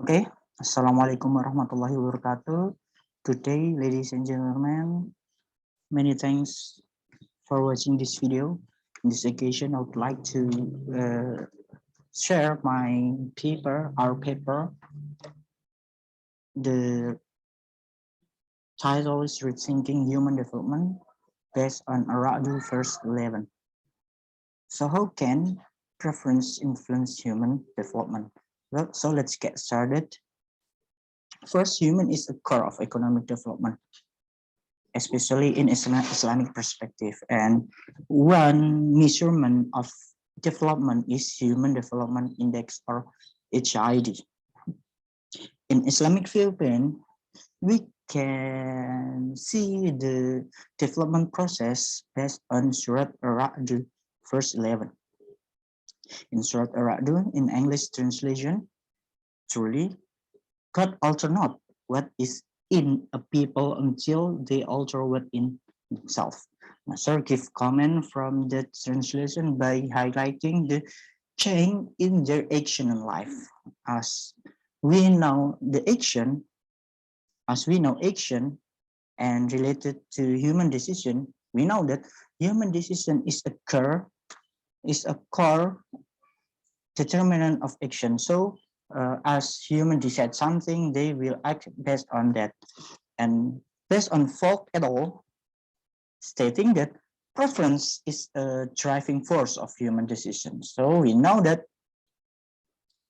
Okay, Assalamualaikum warahmatullahi wabarakatuh. Good day, ladies and gentlemen. Many thanks for watching this video. In this occasion, I would like to uh, share our paper. The title is Rethinking Human Development based on Aradu First 11. So how can preference influence human development? Well, so let's get started. First, human is the core of economic development, especially in Islamic perspective. And one measurement of development is Human Development Index, or HID. In Islamic viewpoint, we can see the development process based on Surat Ar-Ra'd, verse 11. In Surat Ar-Ra'd, in English translation, truly, God alter not what is in a people until they alter what in themselves. Sir give comment from the translation by highlighting the change in their action in life. As we know the action, as we know action and related to human decision, we know that human decision is a core determinant of action. So as human decide something, they will act based on that. And based on folk et al. Stating that preference is a driving force of human decisions. So we know that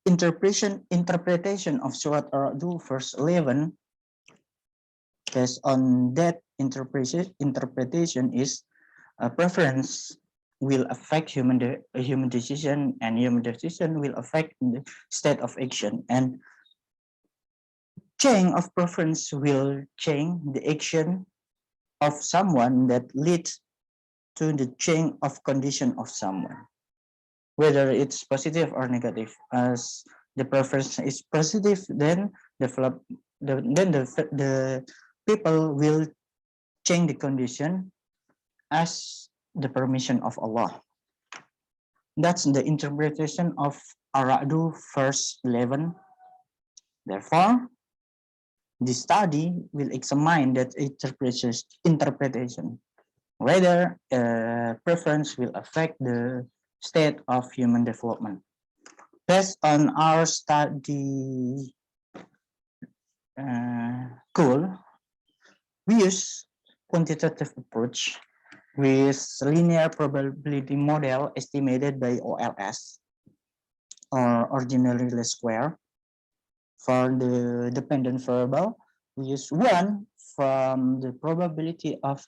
interpretation of Surat Ar-Ra'd verse 11, based on that interpretation is preference will affect human decision, and human decision will affect the state of action, and change of preference will change the action of someone that leads to the change of condition of someone, whether it's positive or negative. As the preference is positive, then the people will change the condition as the permission of Allah. That's the interpretation of Ar-Ra'd verse 11. Therefore, the study will examine that interpretation, whether preference will affect the state of human development. Based on our study goal, we use quantitative approach with linear probability model estimated by OLS, or ordinary least square. For the dependent variable, we use 1 from the probability of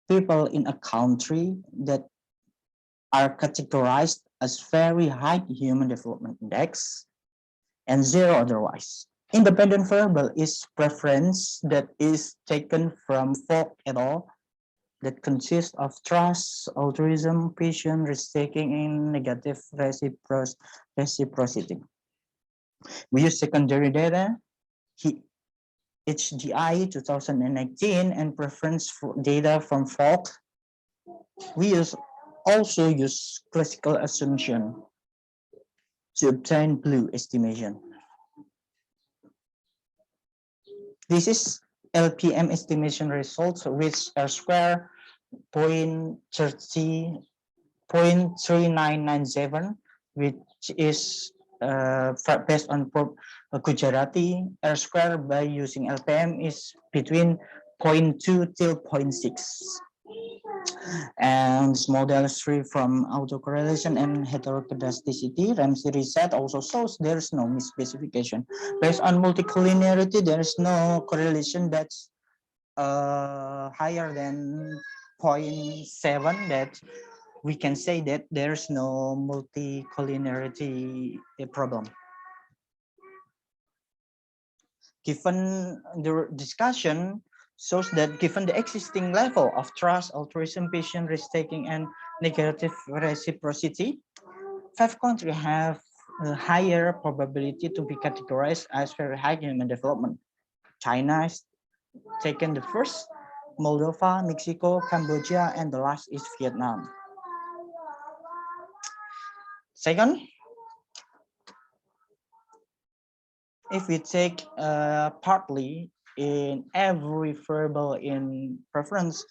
people in a country that are categorized as very high human development index, and 0 otherwise. Independent variable is preference that is taken from folk et al. That consists of trust, altruism, passion, risk-taking, and negative reciprocity. We use secondary data, HDI 2019, and preference for data from folk. We also use classical assumption to obtain blue estimation. This is LPM estimation results, which are square 0.3997, which is based on Gujarati. R square by using LPM is between 0.2 till 0.6. And this model is free from autocorrelation and heteroscedasticity. Ramsey reset also shows there is no misspecification. Based on multicollinearity, there is no correlation that's higher than 0.7, that we can say that there's no multicollinearity problem. Given the discussion shows that given the existing level of trust, altruism, passion, risk-taking, and negative reciprocity, 5 countries have a higher probability to be categorized as very high human development. China is taken the first, Moldova, Mexico, Cambodia, and the last is Vietnam. Second, if we take partly in every variable in preference,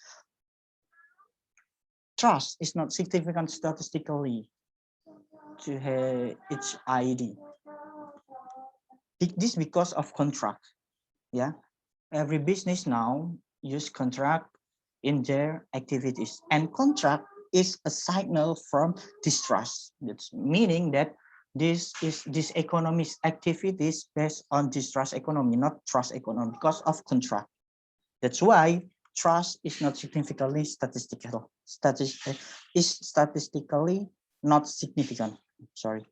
trust is not significant statistically to its ID. This because of contract. Yeah, every business now use contract in their activities, and contract is a signal from distrust. That's meaning that this economy's activities based on distrust economy, not trust economy, because of contract. That's why trust is not significantly statistical. Is statistically not significant. Sorry.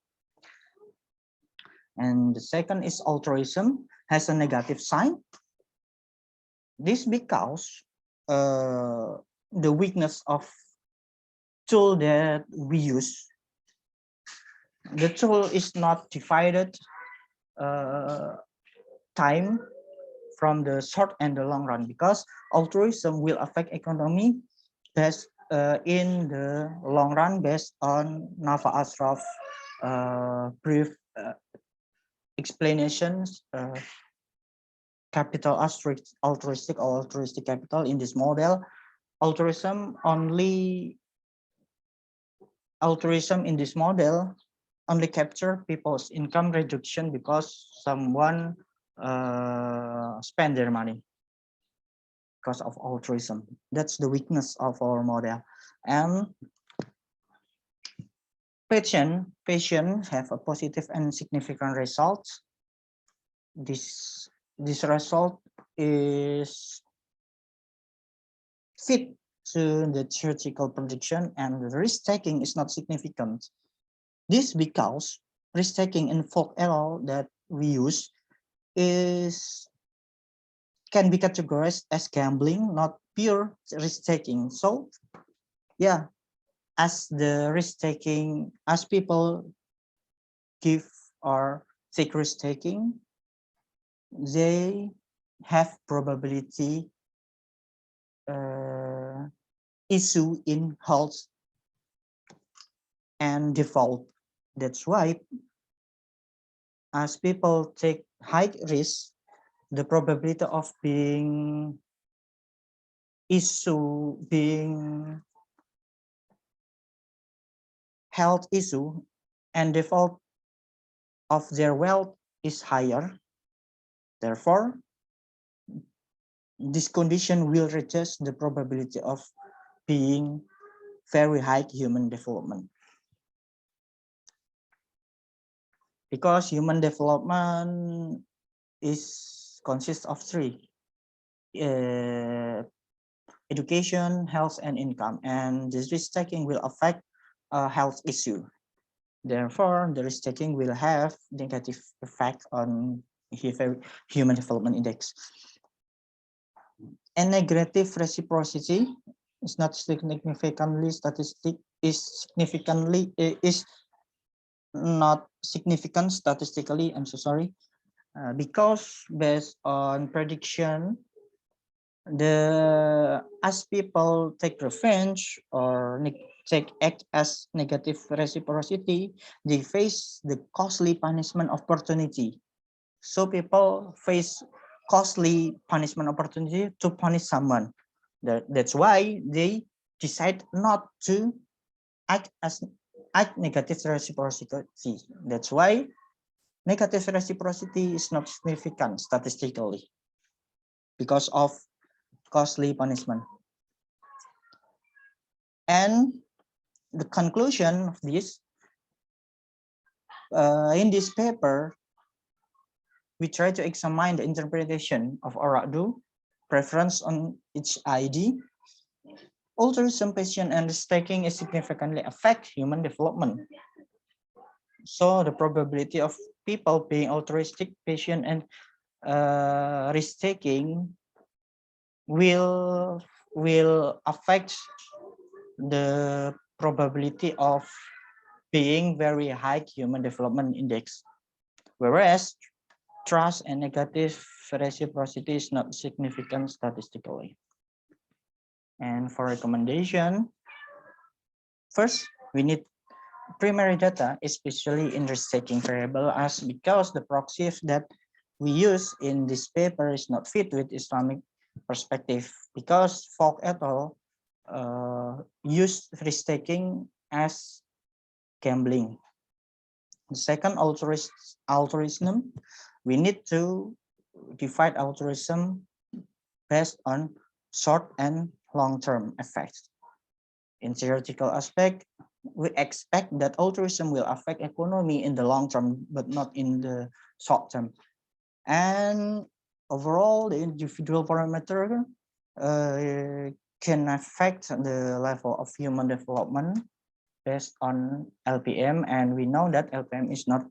And the second is altruism has a negative sign. This because the weakness of tool that we use. The tool is not divided time from the short and the long run, because altruism will affect economy based in the long run based on Nafa Ashraf brief explanations. Capital altruistic or altruistic capital in this model. Altruism in this model only capture people's income reduction because someone spend their money because of altruism. That's the weakness of our model. And patient have a positive and significant result. This result is fit to the theoretical prediction, and the risk taking is not significant. This because risk taking in folk error that we use can be categorized as gambling, not pure risk taking. So yeah, as the risk taking, as people give or take risk taking, they have probability issue in health and default. That's why as people take high risk, the probability of being health issue and default of their wealth is higher. Therefore, this condition will reduce the probability of being very high human development. Because human development consists of three: education, health, and income. And this risk taking will affect a health issue. Therefore, the risk taking will have negative effect on human development index. And negative reciprocity is not significantly is not significant statistically. I'm so sorry, because based on prediction, as people take revenge or act as negative reciprocity, they face the costly punishment opportunity. So people face costly punishment opportunity to punish someone. That's why they decide not to act negative reciprocity. That's why negative reciprocity is not significant statistically because of costly punishment. And the conclusion of this, in this paper, we try to examine the interpretation of Aradu, preference on each ID. Altruism, patient, and risk-taking is significantly affect human development. So the probability of people being altruistic, patient, and risk-taking will affect the probability of being very high human development index. Whereas trust and negative reciprocity is not significant statistically. And for recommendation, first, we need primary data, especially in risk-taking variable, as because the proxies that we use in this paper is not fit with Islamic perspective, because Fogg et al. Used risk-taking as gambling. The second, altruism. We need to divide altruism based on short and long-term effects. In theoretical aspect, we expect that altruism will affect economy in the long term, but not in the short term. And overall, the individual parameter can affect the level of human development based on LPM, and we know that LPM is not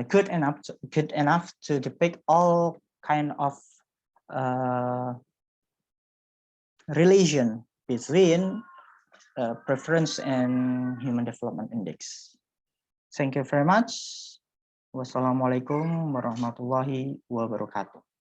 good enough to depict all kind of relation between preference and human development index. Thank you very much. Wassalamualaikum warahmatullahi wabarakatuh.